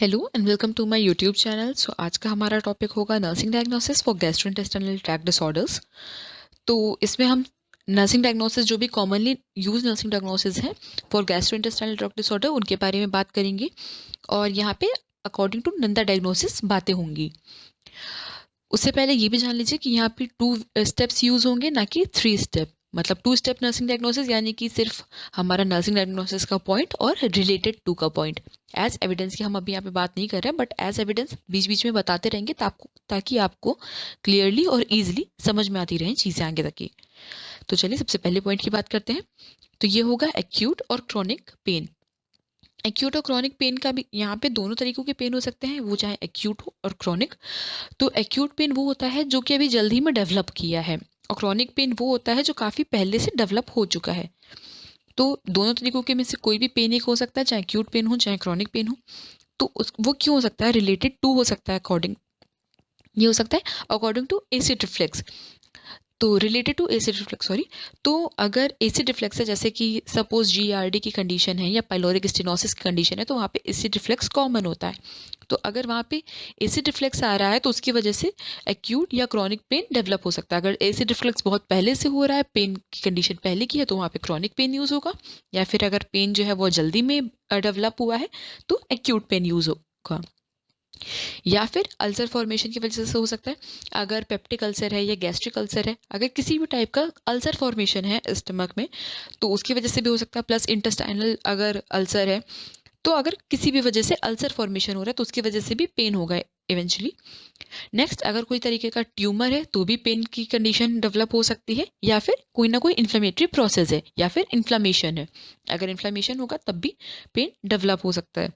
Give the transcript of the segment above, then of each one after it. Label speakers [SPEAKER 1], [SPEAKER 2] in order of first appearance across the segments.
[SPEAKER 1] Hello and welcome to my YouTube channel. So आज का हमारा टॉपिक होगा nursing diagnosis for gastrointestinal tract disorders. तो इसमें हम नर्सिंग डायग्नोसिस जो भी कॉमनली यूज नर्सिंग डायग्नोसिस हैं फॉर गैस्ट्रोइंटेस्टाइनल ट्रैक्ट डिसऑर्डर उनके बारे में बात करेंगे और यहाँ पे अकॉर्डिंग टू नंदा डायग्नोसिस बातें होंगी। उससे पहले ये भी जान लीजिए कि यहाँ पे 2 स्टेप्स यूज होंगे ना कि 3 स्टेप। मतलब 2 स्टेप नर्सिंग डायग्नोसिस यानी कि सिर्फ हमारा नर्सिंग डायग्नोसिस का पॉइंट और रिलेटेड टू का पॉइंट। एज एविडेंस की हम अभी यहाँ पे बात नहीं कर रहे हैं, बट एज एविडेंस बीच बीच में बताते रहेंगे ताकि आपको क्लियरली और ईजिली समझ में आती रहें चीज़ें आगे तक की। तो चलिए सबसे पहले पॉइंट की बात करते हैं। तो ये होगा एक्यूट और क्रॉनिक पेन। एक्यूट और क्रॉनिक पेन का भी यहाँ पे दोनों तरीकों के पेन हो सकते हैं, वो चाहे एक्यूट हो और क्रॉनिक। तो एक्यूट पेन वो होता है जो कि अभी जल्द ही में डेवलप किया है, और क्रॉनिक पेन वो होता है जो काफ़ी पहले से डेवलप हो चुका है। तो दोनों तरीकों के में से कोई भी पेन एक हो सकता है, चाहे एक्यूट पेन हो चाहे क्रॉनिक पेन हो। तो वो क्यों हो सकता है? रिलेटेड टू हो सकता है अकॉर्डिंग, ये हो सकता है अकॉर्डिंग टू एसिड रिफ्लेक्स। तो related to acid reflex, sorry. तो अगर एसिड रिफ्लेक्स है, जैसे कि सपोज जीआरडी की कंडीशन है या पाइलोरिक स्टेनोसिस की कंडीशन है, तो वहाँ पे एसिड रिफ्लेक्स कॉमन होता है। तो अगर वहाँ पे एसिड रिफ्लेक्स आ रहा है तो उसकी वजह से एक्यूट या क्रॉनिक पेन डेवलप हो सकता है। अगर एसिड रिफ्लेक्स बहुत पहले से हो रहा है, पेन की कंडीशन पहले की है, तो वहाँ पे क्रॉनिक पेन यूज़ होगा। या फिर अगर पेन जो है वो जल्दी में डेवलप हुआ है तो एक्यूट पेन यूज़ होगा। या फिर अल्सर फॉर्मेशन की वजह से हो सकता है। अगर पेप्टिक अल्सर है या गैस्ट्रिक अल्सर है, अगर किसी भी टाइप का अल्सर फॉर्मेशन है स्टमक में, तो उसकी वजह से भी हो सकता है। प्लस इंटेस्टाइनल अगर अल्सर है, तो अगर किसी भी वजह से अल्सर फॉर्मेशन हो रहा है तो उसकी वजह से भी पेन होगा इवेंचुअली। नेक्स्ट, अगर कोई तरीके का ट्यूमर है तो भी पेन की कंडीशन डेवलप हो सकती है। या फिर कोई ना कोई इन्फ्लेमेटरी प्रोसेस है या फिर इन्फ्लामेशन है, अगर इन्फ्लामेशन होगा तब भी पेन डेवलप हो सकता है।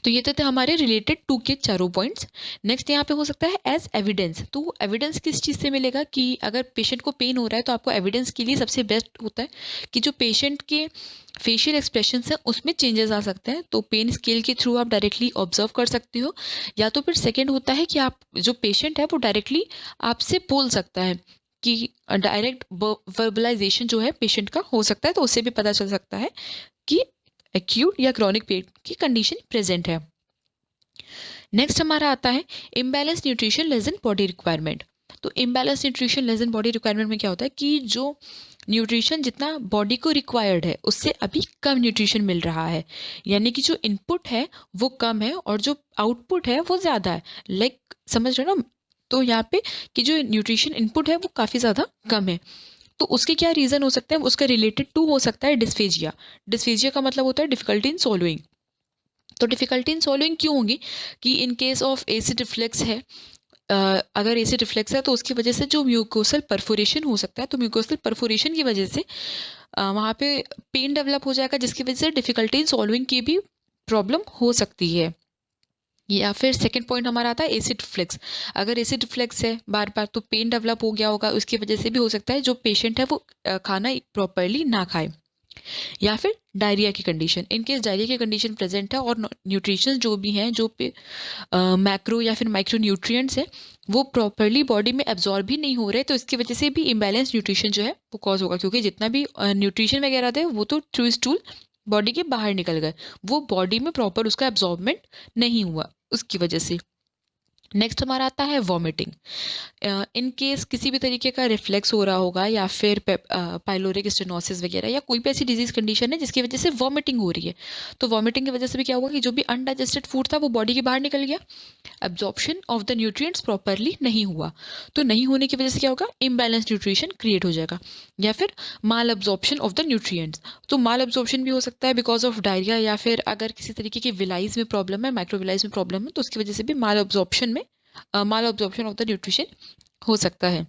[SPEAKER 1] तो ये थे हमारे रिलेटेड टू के चारों पॉइंट्स। नेक्स्ट यहाँ पे हो सकता है एज एविडेंस। तो एविडेंस किस चीज़ से मिलेगा कि अगर पेशेंट को पेन हो रहा है तो आपको एविडेंस के लिए सबसे बेस्ट होता है कि जो पेशेंट के फेशियल एक्सप्रेशंस हैं उसमें चेंजेस आ सकते हैं। तो पेन स्केल के थ्रू आप डायरेक्टली ऑब्जर्व कर सकते हो। या तो फिर सेकेंड होता है कि आप जो पेशेंट है वो डायरेक्टली आपसे बोल सकता है, कि डायरेक्ट वर्बलाइजेशन जो है पेशेंट का हो सकता है, तो उससे भी पता चल सकता है कि एक्यूट या क्रॉनिक पेन की कंडीशन प्रेजेंट है। नेक्स्ट हमारा आता है imbalance nutrition less than body requirement. तो imbalance nutrition less than body requirement में क्या होता है कि जो न्यूट्रिशन जितना बॉडी को रिक्वायर्ड है उससे अभी कम न्यूट्रिशन मिल रहा है। यानी कि जो इनपुट है वो कम है और जो आउटपुट है वो ज़्यादा है। लाइक समझ रहे हो ना? तो यहाँ पे कि जो न्यूट्रिशन इनपुट है वो काफ़ी ज़्यादा कम है। तो उसके क्या रीज़न हो सकते हैं? उसका रिलेटेड टू हो सकता है डिस्फेजिया। डिस्फेजिया का मतलब होता है डिफिकल्टी इन सोलोइंग। तो डिफिकल्टी इन सोलोइंग क्यों होगी? कि in case of acid reflex है, अगर एसिड रिफ्लेक्स है तो उसकी वजह से जो म्यूकोसल परफोरेशन हो सकता है, तो म्यूकोसल परफोरेशन की वजह से वहाँ पे पेन डेवलप हो जाएगा, जिसकी वजह से डिफिकल्टी इन सॉल्विंग की भी प्रॉब्लम हो सकती है। या फिर सेकंड पॉइंट हमारा आता है एसिड रिफ्लेक्स। अगर एसिड रिफ्लेक्स है बार बार तो पेन डेवलप हो गया होगा, उसकी वजह से भी हो सकता है जो पेशेंट है वो खाना प्रॉपरली ना खाए। या फिर डायरिया की कंडीशन, इन केस डायरिया की कंडीशन प्रेजेंट है और न्यूट्रिशन जो भी हैं, जो मैक्रो या फिर माइक्रो न्यूट्रिएंट्स है, वो प्रॉपरली बॉडी में एब्जॉर्ब भी नहीं हो रहे, तो इसकी वजह से भी इम्बैलेंस न्यूट्रिशन जो है वो कॉज होगा। क्योंकि जितना भी न्यूट्रिशन वगैरह थे वो तो थ्रू स्टूल बॉडी के बाहर निकल गए, वो बॉडी में प्रॉपर उसका एब्जॉर्बमेंट नहीं हुआ उसकी वजह से। नेक्स्ट हमारा आता है वॉमिटिंग। इन केस किसी भी तरीके का रिफ्लेक्स हो रहा होगा या फिर पाइलोरिक स्टेनोसिस वगैरह या कोई भी ऐसी डिजीज कंडीशन है जिसकी वजह से वॉमिटिंग हो रही है, तो वॉमिटिंग की वजह से भी क्या होगा कि जो भी अनडाइजेस्टेड फूड था वो बॉडी के बाहर निकल गया, absorption of the nutrients properly नहीं हुआ। तो नहीं होने की वजह से क्या होगा? इम्बैलेंस न्यूट्रिशन क्रिएट हो जाएगा। या फिर माल एब्जॉर्प्शन ऑफ द न्यूट्रिएंट्स। तो माल एब्जॉर्प्शन भी हो सकता है बिकॉज ऑफ डायरिया, या फिर अगर किसी तरीके की विलाइज में प्रॉब्लम है, माइक्रोविलाइज में प्रॉब्लम है, तो उसकी वजह से भी माल एब्जॉर्प्शन में माल एब्जॉर्प्शन ऑफ द न्यूट्रिशन हो सकता है।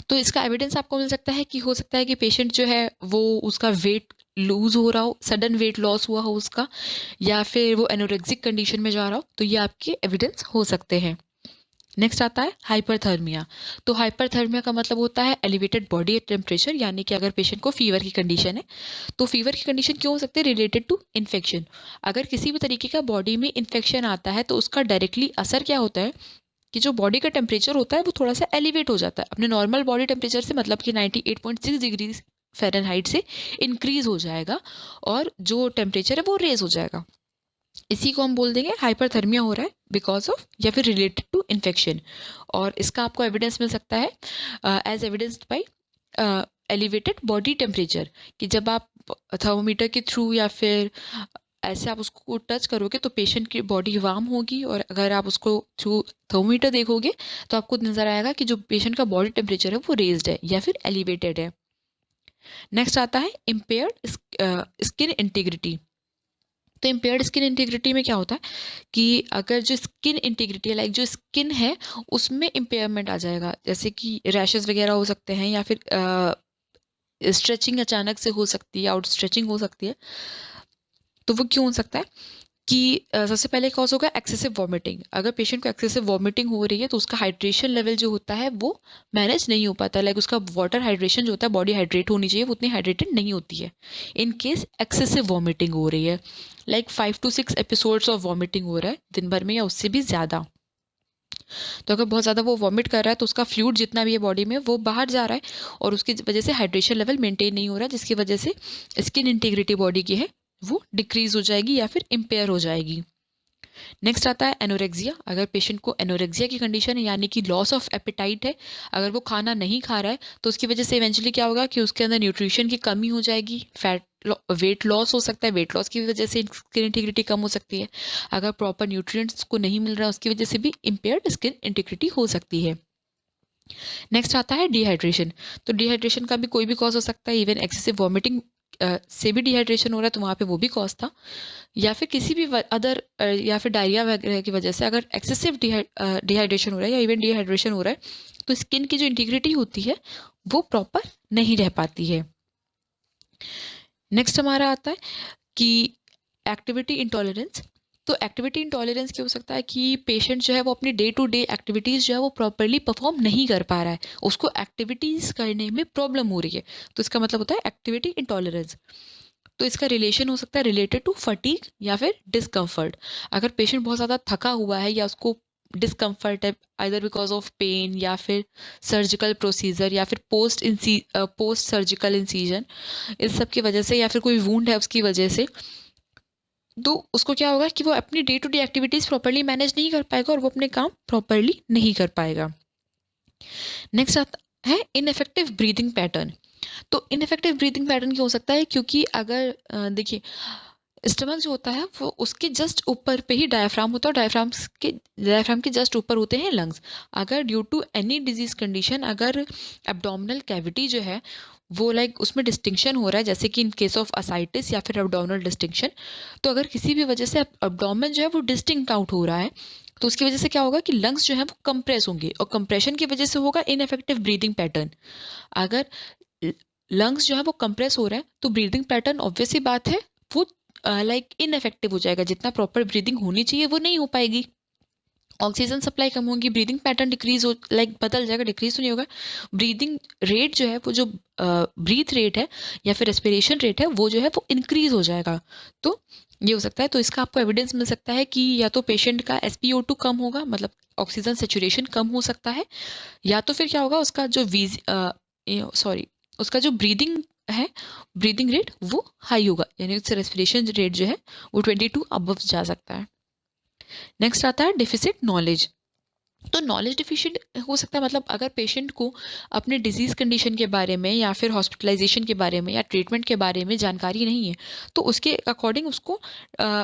[SPEAKER 1] तो इसका एविडेंस आपको मिल सकता है कि हो सकता है कि पेशेंट जो है वो उसका वेट लूज हो रहा हो, सडन वेट लॉस हुआ हो उसका, या फिर वो एनोरेक्सिक कंडीशन में जा रहा हो, तो ये आपके एविडेंस हो सकते हैं। नेक्स्ट आता है हाइपरथर्मिया। तो हाइपरथर्मिया का मतलब होता है एलिवेटेड बॉडी टेम्परेचर, यानी कि अगर पेशेंट को फीवर की कंडीशन है, तो फीवर की कंडीशन क्यों हो सकती है? Related to infection. अगर किसी भी तरीके का बॉडी में इन्फेक्शन आता है तो उसका डायरेक्टली असर क्या होता है कि जो बॉडी का टेम्परेचर होता है वो थोड़ा सा एलिवेट हो जाता है अपने नॉर्मल बॉडी टेम्परेचर से, मतलब कि 98.6 डिग्री फ़ारेनहाइट से इंक्रीज हो जाएगा और जो टेम्परेचर है वो रेज हो जाएगा। इसी को हम बोल देंगे हाइपरथर्मिया हो रहा है बिकॉज ऑफ या फिर रिलेटेड टू इन्फेक्शन। और इसका आपको एविडेंस मिल सकता है as evidenced by elevated body temperature, कि जब आप थर्मोमीटर के थ्रू या फिर ऐसे आप उसको टच करोगे तो पेशेंट की बॉडी वार्म होगी, और अगर आप उसको थ्रू थर्मोमीटर देखोगे तो आपको नजर आएगा कि जो पेशेंट का बॉडी टेम्परेचर है वो रेज्ड है या फिर एलिवेटेड है। नेक्स्ट आता है इम्पेयर्ड स्किन इंटीग्रिटी। तो इम्पेयर्ड स्किन इंटीग्रिटी में क्या होता है कि अगर जो स्किन इंटीग्रिटी है, लाइक जो स्किन है उसमें इम्पेयरमेंट आ जाएगा, जैसे कि रैशेस वगैरह हो सकते हैं, या फिर स्ट्रेचिंग अचानक से हो सकती है, आउट स्ट्रेचिंग हो सकती है। तो वो क्यों हो सकता है कि सबसे पहले कॉज होगा एक्सेसिव वॉमिटिंग। अगर पेशेंट को एक्सेसिव वॉमिटिंग हो रही है तो उसका हाइड्रेशन लेवल जो होता है वो मैनेज नहीं हो पाता, लाइक उसका वाटर हाइड्रेशन जो होता है, बॉडी हाइड्रेट होनी चाहिए, वो उतनी हाइड्रेटेड नहीं होती है इन केस एक्सेसिव वॉमिटिंग हो रही है, like 5 to 6 episodes of vomiting हो रहा है दिन भर में या उससे भी ज़्यादा। तो अगर बहुत ज़्यादा वो वॉमिट कर रहा है तो उसका फ्लूइड जितना भी है बॉडी में वो बाहर जा रहा है, और उसकी वजह से हाइड्रेशन लेवल मेंटेन नहीं हो रहा है, जिसकी वजह से स्किन इंटीग्रिटी बॉडी की है वो डिक्रीज हो जाएगी या फिर इम्पेयर हो जाएगी। नेक्स्ट आता है एनोरेक्सिया। अगर पेशेंट को एनोरेक्सिया की कंडीशन है, यानी कि लॉस ऑफ एपेटाइट है, अगर वो खाना नहीं खा रहा है तो उसकी वजह से इवेंचुअली क्या होगा कि उसके अंदर न्यूट्रिशन की कमी हो जाएगी, वेट लॉस हो सकता है, वेट लॉस की वजह से स्किन इंटीग्रिटी कम हो सकती है। अगर प्रॉपर न्यूट्रिएंट्स को नहीं मिल रहा है उसकी वजह से भी इम्पेयर्ड स्किन इंटीग्रिटी हो सकती है। नेक्स्ट आता है डिहाइड्रेशन। तो डिहाइड्रेशन का भी कोई भी कॉज हो सकता है, इवन एक्सेसिव वॉमिटिंग से भी डिहाइड्रेशन हो रहा है तो वहाँ पे वो भी कॉज था, या फिर किसी भी अदर या फिर डायरिया वगैरह की वजह से अगर एक्सेसिव डिहाइड्रेशन हो रहा है या इवन डिहाइड्रेशन हो रहा है तो स्किन की जो इंटीग्रिटी होती है वो प्रॉपर नहीं रह पाती है। नेक्स्ट हमारा आता है कि एक्टिविटी इंटॉलरेंस। तो एक्टिविटी इंटॉलरेंस क्या हो सकता है कि पेशेंट जो है वो अपनी डे टू डे एक्टिविटीज़ जो है वो प्रॉपरली परफॉर्म नहीं कर पा रहा है, उसको एक्टिविटीज़ करने में प्रॉब्लम हो रही है, तो इसका मतलब होता है एक्टिविटी इंटॉलरेंस। तो इसका रिलेशन हो सकता है रिलेटेड टू फटीग या फिर डिस्कम्फर्ट। अगर पेशेंट बहुत ज़्यादा थका हुआ है या उसको डिस्कम्फर्ट है आइदर बिकॉज ऑफ पेन या फिर सर्जिकल प्रोसीजर या फिर पोस्ट सर्जिकल इंसीजन, इस सब की वजह से, या फिर कोई वूंड है उसकी वजह से, तो उसको क्या होगा कि वो अपनी day to day activities properly manage नहीं कर पाएगा और वो अपने काम प्रॉपरली नहीं कर पाएगा। नेक्स्ट आता है इनफेक्टिव ब्रीदिंग पैटर्न। तो इनफेक्टिव ब्रीदिंग पैटर्न क्या हो सकता है, क्योंकि अगर देखिए स्टमक जो होता है वो उसके जस्ट ऊपर पे ही डायफ्राम होता है, और डायफ्राम के जस्ट ऊपर होते हैं लंग्स। अगर due to any disease condition अगर एब्डोमिनल कैविटी जो है वो लाइक उसमें डिस्टिंक्शन हो रहा है, जैसे कि इन केस ऑफ असाइटिस या फिर एब्डोमिनल डिस्टिंक्शन, तो अगर किसी भी वजह से एब्डोमेन जो है वो डिस्टिंक्ट आउट हो रहा है तो उसकी वजह से क्या होगा कि लंग्स जो है वो कंप्रेस होंगे, और कंप्रेशन की वजह से होगा इनफेक्टिव ब्रीदिंग पैटर्न। अगर लंग्स जो है वो कंप्रेस हो रहा है तो ब्रीदिंग पैटर्न ऑब्वियस सी बात है वो लाइक इनफेक्टिव हो जाएगा, जितना प्रॉपर ब्रीदिंग होनी चाहिए वो नहीं हो पाएगी, ऑक्सीजन सप्लाई कम होगी, ब्रीदिंग पैटर्न डिक्रीज हो लाइक बदल जाएगा, डिक्रीज तो नहीं होगा, ब्रीदिंग रेट जो है वो जो ब्रीथ रेट है या फिर रेस्पिरेशन रेट है वो जो है वो इंक्रीज हो जाएगा। तो ये हो सकता है, तो इसका आपको एविडेंस मिल सकता है कि या तो पेशेंट का SpO2 कम होगा, मतलब ऑक्सीजन सेचुरेशन कम हो सकता है, या तो फिर क्या होगा उसका जो उसका जो ब्रीदिंग है, ब्रीदिंग रेट वो हाई होगा, यानी उससे रेस्पिरेशन रेट जो है वो 22 अबव जा सकता है। नेक्स्ट आता है डिफिसिट नॉलेज। तो नॉलेज डिफिशिएंट हो सकता है, मतलब अगर पेशेंट को अपने डिजीज़ कंडीशन के बारे में या फिर हॉस्पिटलाइजेशन के बारे में या ट्रीटमेंट के बारे में जानकारी नहीं है तो उसके अकॉर्डिंग उसको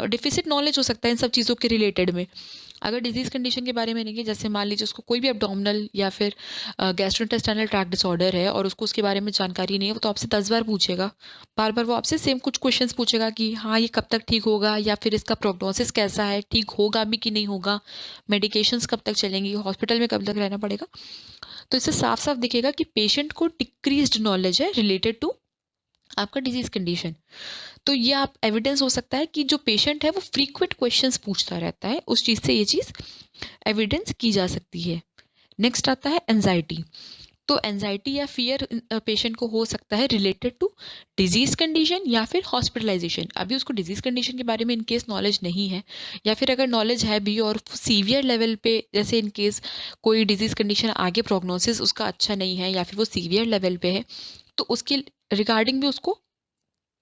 [SPEAKER 1] डिफिसिट नॉलेज हो सकता है इन सब चीज़ों के रिलेटेड में। अगर डिजीज़ कंडीशन के बारे में नहीं है, जैसे मान लीजिए उसको कोई भी एब्डोमिनल या फिर गैस्ट्रोइंटेस्टाइनल ट्रैक्ट डिसऑर्डर है और उसको उसके बारे में जानकारी नहीं है, वो तो आपसे 10 बार पूछेगा, बार बार वो आपसे सेम कुछ क्वेश्चंस पूछेगा कि हाँ ये कब तक ठीक होगा, या फिर इसका प्रोग्नोसिस कैसा है, ठीक होगा भी कि नहीं होगा, मेडिकेशंस कब तक चलेंगी, हॉस्पिटल में कब तक रहना पड़ेगा। तो इससे साफ साफ दिखेगा कि पेशेंट को डिक्रीज्ड नॉलेज है रिलेटेड टू आपका डिजीज कंडीशन। तो ये आप एविडेंस हो सकता है कि जो पेशेंट है वो फ्रीक्वेंट क्वेश्चंस पूछता रहता है, उस चीज़ से ये चीज़ एविडेंस की जा सकती है। नेक्स्ट आता है एंजाइटी। तो एंजाइटी या फियर पेशेंट को हो सकता है रिलेटेड टू डिजीज कंडीशन या फिर हॉस्पिटलाइजेशन। अभी उसको डिजीज कंडीशन के बारे में इन केस नॉलेज नहीं है, या फिर अगर नॉलेज है भी और सीवियर लेवल पे, जैसे इन केस कोई डिजीज कंडीशन आगे प्रोग्नोसिस उसका अच्छा नहीं है या फिर वो सीवियर लेवल पे है, तो उसके रिगार्डिंग भी उसको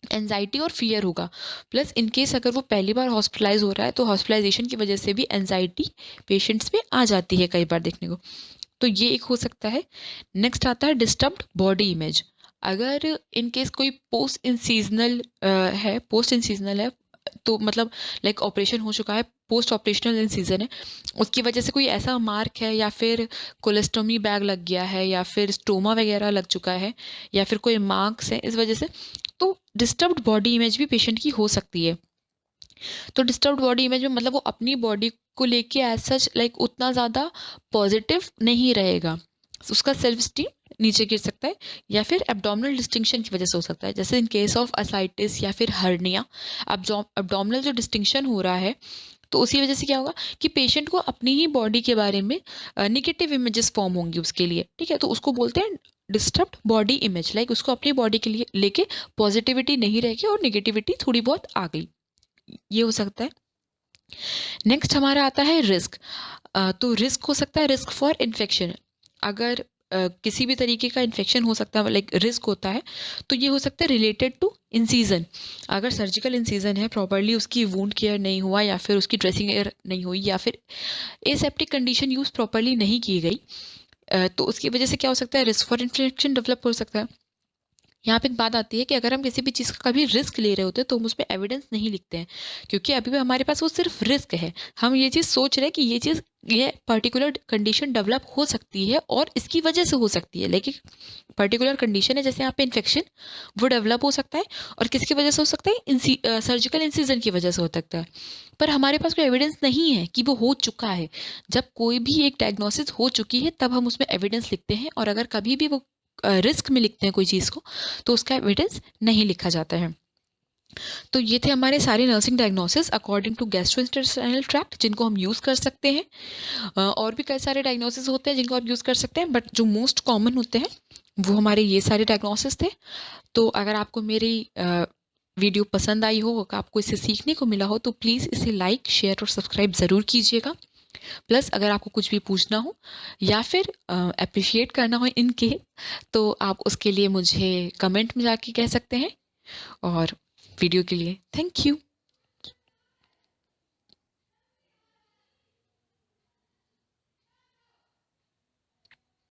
[SPEAKER 1] एंजाइटी और फियर होगा। प्लस इन केस अगर वो पहली बार हॉस्पिटलाइज हो रहा है तो हॉस्पिटलाइजेशन की वजह से भी एंजाइटी पेशेंट्स में आ जाती है कई बार देखने को, तो ये एक हो सकता है। नेक्स्ट आता है डिस्टर्ब्ड बॉडी इमेज। अगर इन केस कोई पोस्ट इंसीजनल है, तो मतलब लाइक ऑपरेशन हो चुका है, पोस्ट ऑपरेशनल इंसीजन है, उसकी वजह से कोई ऐसा मार्क है या फिर कोलेस्टोमी बैग लग गया है या फिर स्टोमा वगैरह लग चुका है या फिर कोई मार्क्स है इस वजह से, तो डिस्टर्ब्ड बॉडी इमेज भी पेशेंट की हो सकती है। तो डिस्टर्ब्ड बॉडी इमेज में मतलब वो अपनी बॉडी को लेके एज सच लाइक उतना ज़्यादा पॉजिटिव नहीं रहेगा, उसका सेल्फ स्टीम नीचे गिर सकता है या फिर एब्डोमिनल डिस्टिंक्शन की वजह से हो सकता है, जैसे इन केस ऑफ असाइटिस या फिर हर्निया। एब्डोमिनल जो डिस्टिंक्शन हो रहा है तो उसी वजह से क्या होगा कि पेशेंट को अपनी ही बॉडी के बारे में निगेटिव इमेजेस फॉर्म होंगी उसके लिए, ठीक है, तो उसको बोलते हैं डिस्टर्ब्ड बॉडी इमेज, लाइक उसको अपनी बॉडी के लिए लेके पॉजिटिविटी नहीं रहेगी और निगेटिविटी थोड़ी बहुत आ गई, ये हो सकता है। नेक्स्ट हमारा आता है रिस्क। तो रिस्क हो सकता है रिस्क फॉर इन्फेक्शन। अगर किसी भी तरीके का इन्फेक्शन हो सकता है, लाइक रिस्क होता है, तो ये हो सकता है रिलेटेड टू इंसीजन। अगर सर्जिकल इंसीजन है, प्रॉपर्ली उसकी वुंड केयर नहीं हुआ या फिर उसकी ड्रेसिंग केयर नहीं हुई या फिर एसेप्टिक कंडीशन यूज प्रॉपर्ली नहीं की गई, तो उसकी वजह से क्या हो सकता है, रिस्क फॉर इन्फेक्शन डेवलप हो सकता है। यहाँ पे एक बात आती है कि अगर हम किसी भी चीज़ का कभी रिस्क ले रहे होते हैं तो हम उसमें एविडेंस नहीं लिखते हैं, क्योंकि अभी भी हमारे पास वो सिर्फ रिस्क है। हम ये चीज़ सोच रहे हैं कि ये पर्टिकुलर कंडीशन डेवलप हो सकती है और इसकी वजह से हो सकती है, लेकिन पर्टिकुलर कंडीशन है जैसे यहाँ पे इन्फेक्शन, वो डेवलप हो सकता है और किसकी वजह से हो सकता है, सर्जिकल इंसिजन की वजह से हो सकता है, पर हमारे पास कोई एविडेंस नहीं है कि वो हो चुका है। जब कोई भी एक डायग्नोसिस हो चुकी है तब हम उसमें एविडेंस लिखते हैं, और अगर कभी भी वो रिस्क में लिखते हैं कोई चीज़ को तो उसका एविडेंस नहीं लिखा जाता है। तो ये थे हमारे सारे nursing diagnosis according to gastrointestinal tract जिनको हम यूज़ कर सकते हैं। और भी कई सारे डायग्नोसिस होते हैं जिनको आप यूज़ कर सकते हैं, बट जो मोस्ट कॉमन होते हैं वो हमारे ये सारे डायग्नोसिस थे। तो अगर आपको मेरी वीडियो पसंद आई हो, आपको इससे सीखने को मिला हो, तो प्लीज़ इसे लाइक, शेयर और सब्सक्राइब ज़रूर कीजिएगा। प्लस अगर आपको कुछ भी पूछना हो या फिर अप्रिशिएट करना हो इनके, तो आप उसके लिए मुझे कमेंट में जाके कह सकते हैं। और वीडियो के लिए थैंक यू।